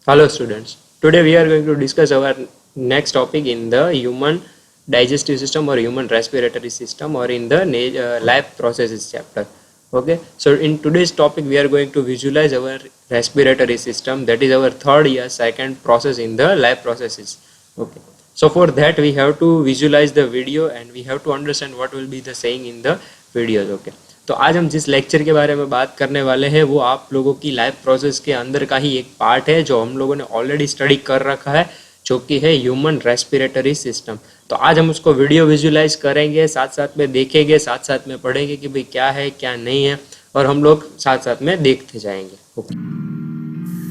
Hello students, today we are going to discuss our next topic in the human digestive system or human respiratory system or in the life processes chapter. Okay, so in today's topic we are going to visualize our respiratory system, that is our third year second process in the life processes. Okay, so for that we have to visualize the video and we have to understand what will be the saying in the videos. Okay, तो आज हम जिस lecture के बारे में बात करने वाले हैं वो आप लोगों की लाइफ प्रोसेस के अंदर का ही एक पार्ट है जो हम लोगों ने ऑलरेडी स्टडी कर रखा है, जो कि है ह्यूमन रेस्पिरेटरी सिस्टम। तो आज हम उसको वीडियो विजुलाइज करेंगे, साथ साथ में देखेंगे, साथ साथ में पढ़ेंगे कि भाई क्या है क्या नहीं है, और हम लोग साथ साथ में देखते जाएंगे।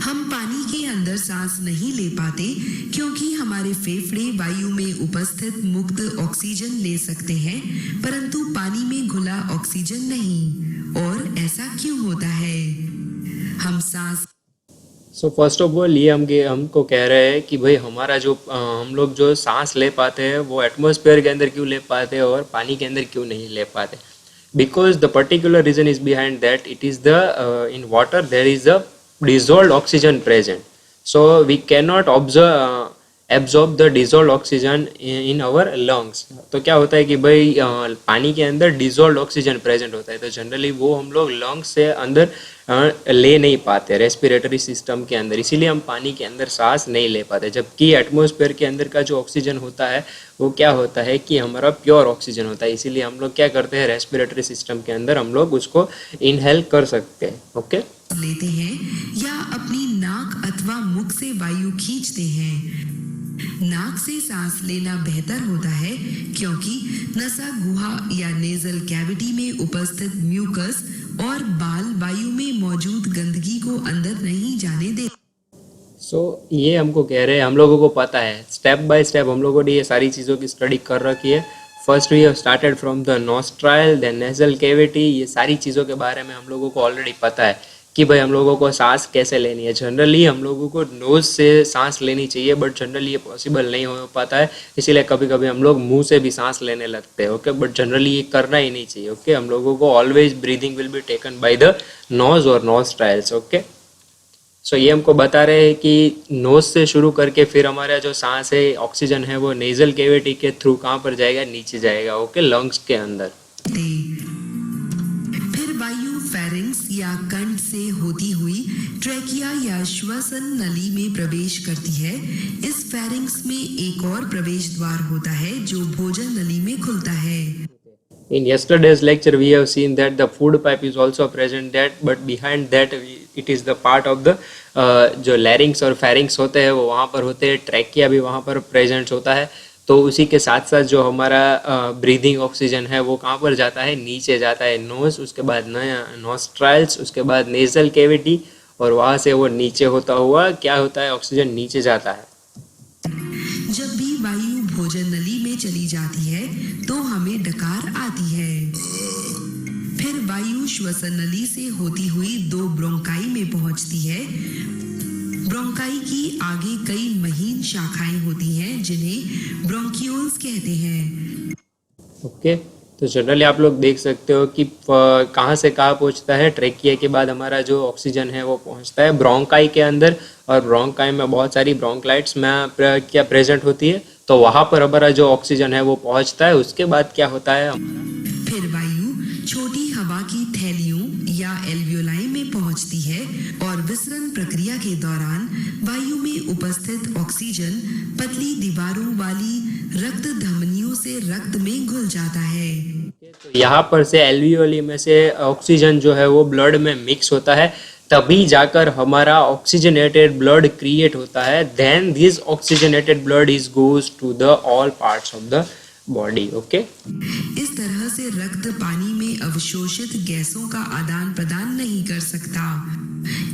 हम पानी के अंदर सांस नहीं ले पाते क्योंकि हमारे फेफड़े वायु में उपस्थित मुक्त ऑक्सीजन ले सकते हैं, परंतु पानी में घुला ऑक्सीजन नहीं। और ऐसा क्यों होता है? हम सांस सो फर्स्ट ऑफ ऑल ये हमको कह रहे हैं कि भाई हमारा जो हम लोग जो सांस ले पाते हैं वो एटमॉस्फेयर के अंदर क्यों ले पाते हैं और पानी के अंदर क्यों नहीं ले पाते। Because the particular reason is behind that it is the in water there is a dissolved oxygen present, so we cannot absorb the dissolved oxygen in our lungs। तो क्या होता है कि भाई पानी के अंदर dissolved oxygen present होता है, तो जनरली वो हम लोग lungs से अंदर ले नहीं पाते रेस्पिरेटरी सिस्टम के अंदर, इसीलिए हम पानी के अंदर सांस नहीं ले पाते। जबकि एटमॉस्फेयर के अंदर का जो ऑक्सीजन होता है वो क्या होता है कि हमारा प्योर ऑक्सीजन होता है, इसीलिए हम लोग क्या करते हैं रेस्पिरेटरी सिस्टम के अंदर हम लोग उसको इनहेल कर सकते हैं। ओके, लेते हैं या अपनी नाक अथवा मुख से वायु खींचते हैं। नाक से सांस लेना बेहतर होता है क्योंकि नसा गुहा या नेजल कैविटी में उपस्थित म्यूकस और बाल वायु में मौजूद गंदगी को अंदर नहीं जाने दे। ये हमको कह रहे हैं, हम लोगों को पता है स्टेप बाय स्टेप हम लोगों ने ये सारी चीज़ों की स्टडी कर रखी है। First we have started from the nostril, then nasal cavity, ये सारी चीज़ों के बारे में हम लोगों को ऑलरेडी पता है कि भाई हम लोगों को सांस कैसे लेनी है। जनरली हम लोगों को नोज से सांस लेनी चाहिए, बट जनरली ये पॉसिबल नहीं हो पाता है, इसीलिए कभी कभी हम लोग मुंह से भी सांस लेने लगते हैं। ओके, बट जनरली ये करना ही नहीं चाहिए। ओके, हम लोगों को always breathing will be taken by the nose और नोस्ट्राइल्स। ओके, सो ये हमको बता रहे हैं कि नोज से शुरू करके फिर हमारा जो सांस है ऑक्सीजन है वो नेजल कैविटी के थ्रू कहाँ पर जाएगा, नीचे जाएगा। ओके, लंग्स के अंदर। फिर वायु फेरिंक्स या कंठ से होती हुई ट्रैकिया या श्वसन नली में प्रवेश करती है। इस फेरिंक्स में एक और प्रवेश द्वार होता है जो भोजन नली में खुलता है। In yesterday's lecture we have seen that the food pipe is also present that, but behind that it is the part of the जो लैरिंग्स और फेरिंग्स होते हैं वो वहाँ पर होते हैं, ट्रैकिया भी वहाँ पर प्रेजेंट होता है। तो उसी के साथ साथ जो हमारा ब्रीदिंग ऑक्सीजन है वो कहाँ पर जाता है, नीचे जाता है, नोज, उसके बाद नॉस्ट्राइल्स, उसके बाद नेजल कैविटी, और वहाँ से वो नीचे होता हुआ क्या होता है, ऑक्सीजन नीचे जाता है। जब भी वायु भोजन नली में चली जाती है तो हमें डकार आती है। फिर वायु श्वसन नली से होती हुई दो ब्रोंकाई में पहुंचती है। ब्रोंकाई की आगे कई महीन शाखाएं होती हैं जिन्हें ब्रोंकियोल्स कहते हैं। ओके, तो जनरली आप लोग देख सकते हो कि कहाँ से कहाँ पहुँचता है। ट्रैकिया के बाद हमारा जो ऑक्सीजन है वो पहुँचता है ब्रोंकाई के अंदर, और ब्रोंकाई में बहुत सारी ब्रोंकलाइट्स में क्या प्रेजेंट होती है, तो वहाँ पर हमारा जो ऑक्सीजन है वो पहुँचता है। उसके बाद क्या होता है, फिर वायु छोटी हवा की थैलियों या एल्वियोलाई में पहुंचती है और विसरण प्रक्रिया के दौरान वायु में उपस्थित ऑक्सीजन पतली दीवारों वाली रक्त धमनियों से रक्त में घुल जाता है। तो यहाँ पर से एल्वियोली में से ऑक्सीजन जो है वो ब्लड में मिक्स होता है, तभी जाकर हमारा ऑक्सीजनेटेड ब्लड क्रिएट होता है। Then this oxygenated blood is goes to the all parts of the body. Okay, इस तरह से रक्त पानी में अवशोषित गैसों का आदान प्रदान नहीं कर सकता,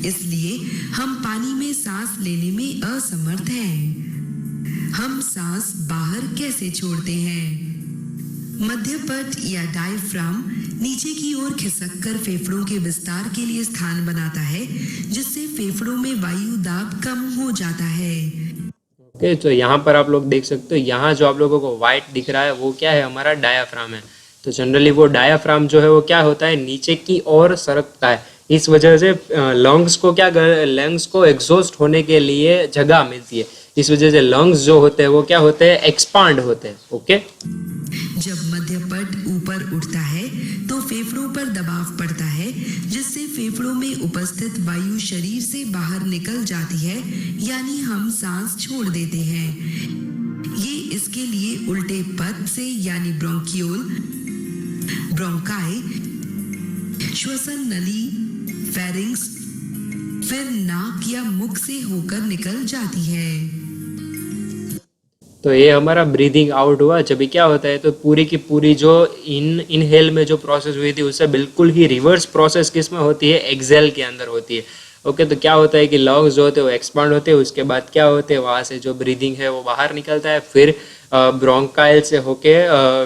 इसलिए हम पानी में सांस लेने में असमर्थ हैं। हम सांस बाहर कैसे छोड़ते हैं? मध्यपट या डायफ्राम नीचे की ओर खिसककर फेफड़ों के विस्तार के लिए स्थान बनाता है, जिससे फेफड़ों में वायु दाब कम हो जाता है। ओके, तो यहाँ पर आप लोग देख सकते हो, यहाँ जो आप लोगों को व्हाइट दिख रहा है वो क्या है, हमारा डायाफ्राम है। तो जनरली वो डायाफ्राम जो है वो क्या होता है, नीचे की ओर सरकता है, इस वजह से लंग्स को लंग्स को एग्जॉस्ट होने के लिए जगह मिलती है। इस वजह से लंग्स जो होते हैं वो क्या होते हैं, एक्सपांड होते हैं। ओके, जब मध्य पट ऊपर उठता है तो फेफड़ों पर दबाव पड़ता है, जिससे फेफड़ों में उपस्थित वायु शरीर से बाहर निकल जाती है, यानी हम सांस छोड़ देते हैं। ये इसके लिए उल्टे पद से यानी ब्रोंकियोल, ब्रोंकाई, श्वसन नली, फेरिंक्स, फिर नाक या मुख से होकर निकल जाती है। तो ये हमारा ब्रीदिंग आउट हुआ। जब भी क्या होता है तो पूरी की पूरी जो इनहेल में जो प्रोसेस हुई थी उससे बिल्कुल ही रिवर्स प्रोसेस किस में होती है, एक्सेल के अंदर होती है। ओके, तो क्या होता है कि लंग्स जो होते हैं वो एक्सपांड होते हैं, उसके बाद क्या होते हैं वहाँ से जो ब्रीदिंग है वो बाहर निकलता है, फिर ब्रोंकाइल से होके,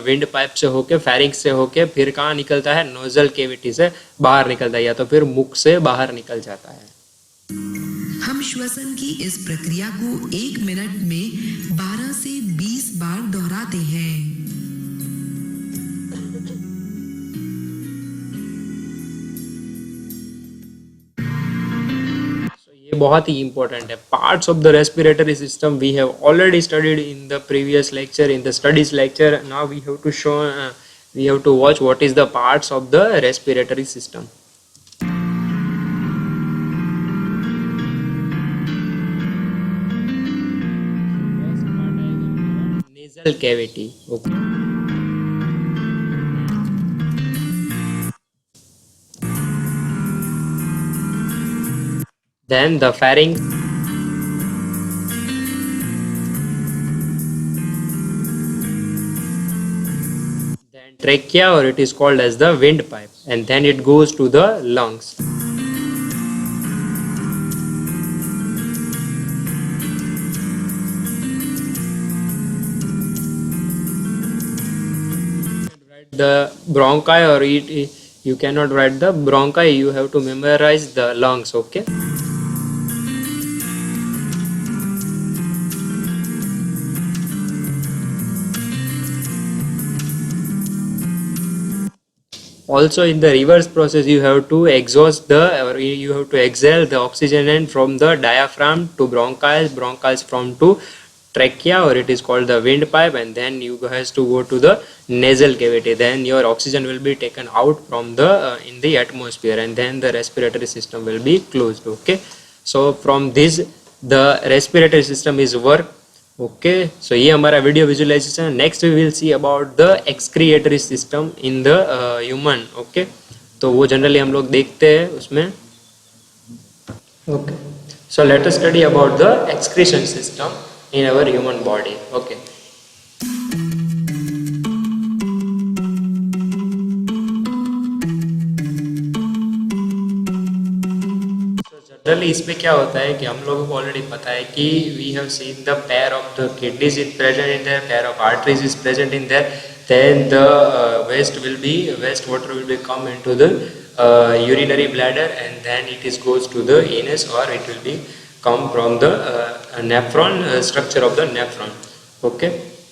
विंड पाइप से होके, फेरिंक्स से होके, फिर कहाँ निकलता है, नोजल केविटी से बाहर निकलता है, या तो फिर मुख से बाहर निकल जाता है। हम श्वसन की इस प्रक्रिया को 1 मिनट में 12 से 20 बार दोहराते हैं। ये बहुत ही इंपॉर्टेंट है। Parts of the respiratory system we have already studied in the previous lecture, in the studies lecture. Now we have to watch what is the parts of the respiratory system. nasal cavity. Okay. Then the pharynx. Then trachea, or it is called as the windpipe, and then it goes to the lungs. The bronchi, or you cannot write the bronchi, you have to memorize the lungs. Okay. Also in the reverse process you have to exhaust or you have to exhale the oxygen and from the diaphragm to bronchioles from to trachea, or it is called the windpipe, and then you has to go to the nasal cavity. Then your oxygen will be taken out from the in the atmosphere, and then the respiratory system will be closed. Okay, so from this the respiratory system is work. Okay, so ये हमारा video visualisation. Next we will see about the excretory system in the human. Okay, तो वो generally हम लोग देखते हैं उसमें। Okay, so let us study about the excretion system in our human body. Okay, generally इसमें क्या होता है कि हम लोगों को ऑलरेडी पता है कि we have seen the pair of the kidneys is present in there, pair of arteries is present in there, then the waste water will be come into the urinary bladder, and then it is goes to the anus, or it will be come from the nephron, structure of the nephron. Okay,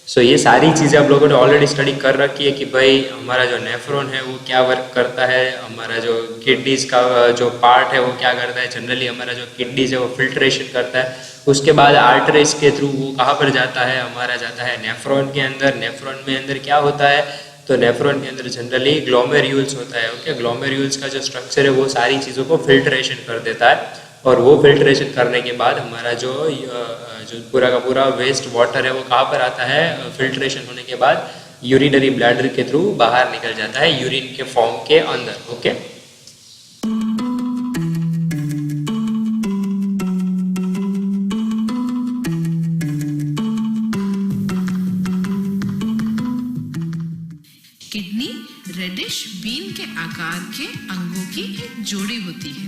सो ये सारी चीज़ें आप लोगों ने already study कर रखी है कि भाई हमारा जो नेफ्रॉन है वो क्या वर्क करता है, हमारा जो किडनीज का जो पार्ट है वो क्या करता है। जनरली हमारा जो किडनीज है वो फिल्ट्रेशन करता है, उसके बाद आर्टरीज के थ्रू वो कहाँ पर जाता है, हमारा जाता है नेफ्रॉन के अंदर। नेफ्रॉन में अंदर क्या होता है, तो नेफ्रॉन के अंदर जनरली ग्लोमेरुल्स होता है। ओके, ग्लोमेरुल्स का जो स्ट्रक्चर है वो सारी चीज़ों को फिल्ट्रेशन कर देता है, और वो फिल्ट्रेशन करने के बाद हमारा जो पूरा का पूरा वेस्ट वाटर है वो कहाँ पर आता है, फिल्ट्रेशन होने के बाद यूरिनरी ब्लैडर के थ्रू बाहर निकल जाता है यूरिन के फॉर्म के अंदर। ओके, किडनी रेडिश बीन के आकार के अंगों की एक जोड़ी होती है।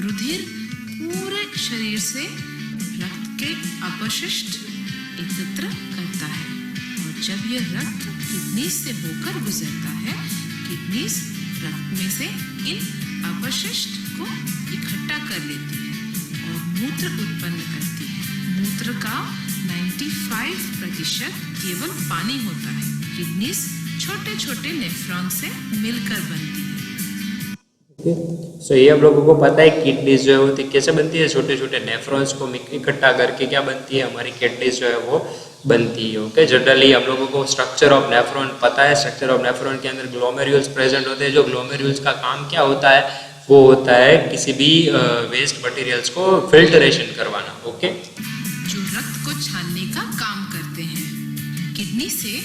रुधिर पूरे शरीर से रक्त के अपशिष्ट एकत्र करता है, और जब यह रक्त किडनी से होकर गुजरता है, किडनी रक्त में से इन अपशिष्ट को इकट्ठा कर लेती है और मूत्र उत्पन्न करती है। मूत्र का 95% केवल पानी होता है। किडनी छोटे छोटे नेफ्रॉन से मिलकर बनती है। सो ये आप लोगों को पता है किडनीज जो है वो कैसे बनती है, छोटे छोटे नेफ्रॉन्स को इकट्ठा करके क्या बनती है, हमारी किडनीज जो है वो बनती है। ओके, जनरली हम लोगों को स्ट्रक्चर ऑफ नेफ्रॉन पता है। स्ट्रक्चर ऑफ नेफ्रॉन के अंदर ग्लोमेरुल्स प्रेजेंट होते हैं। जो ग्लोमेरुल्स का काम क्या होता है, वो होता है किसी भी वेस्ट मटेरियल्स को फिल्टरेशन करवाना। ओके, जो रक्त को छानने का काम करते हैं। किडनी से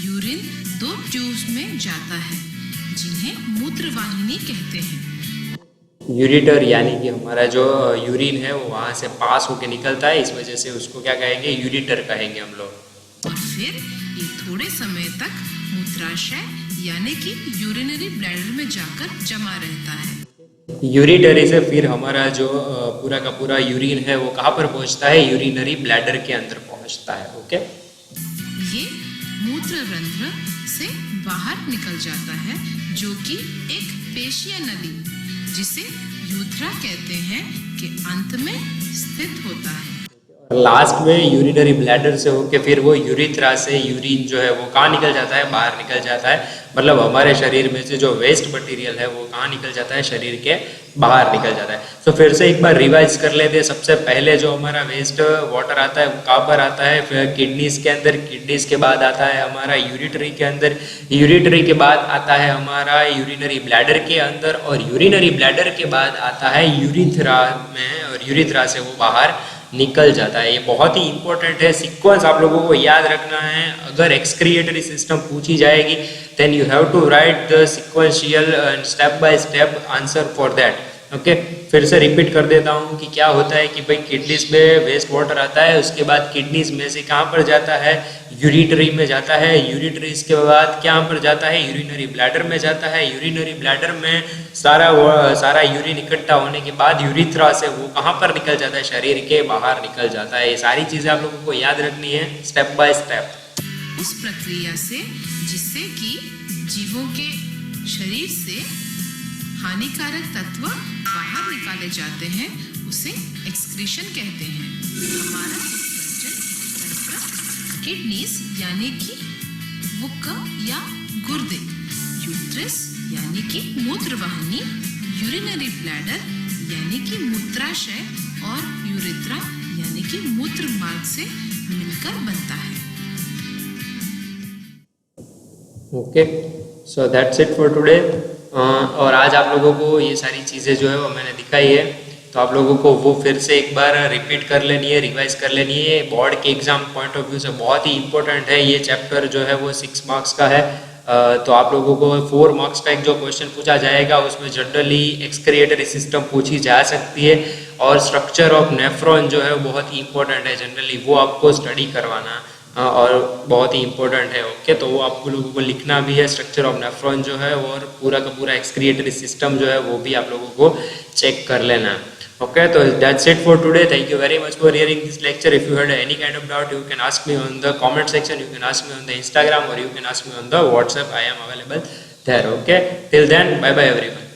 यूरिन 2 ट्यूब्स में जाता है जिन्हें मूत्रवाहिनी कहते हैं। यूरिटर यानी कि हमारा जो यूरिन है वो वहाँ से पास होके निकलता है, इस वजह से उसको क्या कहेंगे, यूरिटर कहेंगे हम लोग। और फिर ये थोड़े समय तक मूत्राशय यानी कि यूरिनरी ब्लैडर में जाकर जमा रहता है। यूरिटरी से फिर हमारा जो पूरा का पूरा यूरिन है वो कहाँ पर पहुँचता है, यूरिनरी ब्लैडर के अंदर पहुँचता है। ओके, ये मूत्र रंध्र से बाहर निकल जाता है जो कि एक पेशीय नली जिसे यूथ्रा कहते हैं के अंत में स्थित होता है। लास्ट में यूरिनरी ब्लैडर से होके फिर वो यूरिथ्रा से यूरिन जो है वो कहाँ निकल जाता है, बाहर निकल जाता है। मतलब हमारे शरीर में से जो वेस्ट मटेरियल है वो कहाँ निकल जाता है, शरीर के बाहर निकल जाता है। तो फिर से एक बार रिवाइज कर लेते हैं। सबसे पहले जो हमारा वेस्ट वाटर आता है वो कहाँ पर आता है, फिर किडनीज के अंदर, किडनीज के बाद आता है हमारा यूरिटरी के अंदर, यूरिटरी के बाद आता है हमारा यूरिनरी ब्लैडर के अंदर, और यूरिनरी ब्लैडर के बाद आता है यूरिथ्रा में, और यूरिथ्रा से वो बाहर निकल जाता है। ये बहुत ही इंपॉर्टेंट है, सीक्वेंस आप लोगों को याद रखना है। अगर एक्सक्रिएटरी सिस्टम पूछी जाएगी then you have to write the sequential and step by step answer for that. Okay, फिर से रिपीट कर देता हूँ कि क्या होता है कि भाई किडनीज में वेस्ट वाटर आता है, उसके बाद किडनीज में से कहाँ पर जाता है, यूरिटरी में जाता है, यूरिटरी के बाद कहाँ पर जाता है, यूरिनरी ब्लैडर में जाता है, यूरिनरी ब्लैडर में सारा यूरिन इकट्ठा होने के बाद यूरिथ्रा से वो कहाँ पर निकल जाता है, शरीर के बाहर निकल जाता है। ये सारी चीज़ें आप लोगों को याद रखनी है स्टेप बाय स्टेप। उस प्रक्रिया से जिससे कि जीवों के शरीर से हानिकारक तत्व बाहर निकाले जाते हैं उसे एक्सक्रीशन कहते हैं। हमारा पाचन तंत्र किडनीज यानी कि वुक्क या गुर्दे, यूट्रस यानी कि मूत्रवाहिनी, यूरिनरी ब्लैडर यानी कि मूत्राशय और यूरिथ्रा यानी कि मूत्र मार्ग से मिलकर बनता है। Okay, so that's it for today. और आज आप लोगों को ये सारी चीज़ें जो है वो मैंने दिखाई है, तो आप लोगों को वो फिर से एक बार रिपीट कर लेनी है, रिवाइज कर लेनी है। बोर्ड के एग्जाम पॉइंट ऑफ व्यू से बहुत ही इंपॉर्टेंट है। ये चैप्टर जो है वो 6 मार्क्स का है, तो आप लोगों को 4 मार्क्स का एक जो क्वेश्चन पूछा जाएगा उसमें जनरली एक्सक्रिएटरी सिस्टम पूछी जा सकती है, और स्ट्रक्चर ऑफ नेफ्रॉन जो है वो बहुत ही इंपॉर्टेंट है, जनरली वो आपको स्टडी करवाना और बहुत ही इंपॉर्टेंट है। ओके, तो वो आप लोगों को लिखना भी है, स्ट्रक्चर ऑफ नेफ्रॉन जो है, और पूरा का पूरा एक्सक्रिएटरी सिस्टम जो है वो भी आप लोगों को चेक कर लेना है। ओके, तो that's it for today. Thank you very much for hearing this lecture. If you had any kind of doubt you can ask me on the comment section, you can ask me on the Instagram, or you can ask me on the WhatsApp. I am available there. Okay, till then, bye bye everyone.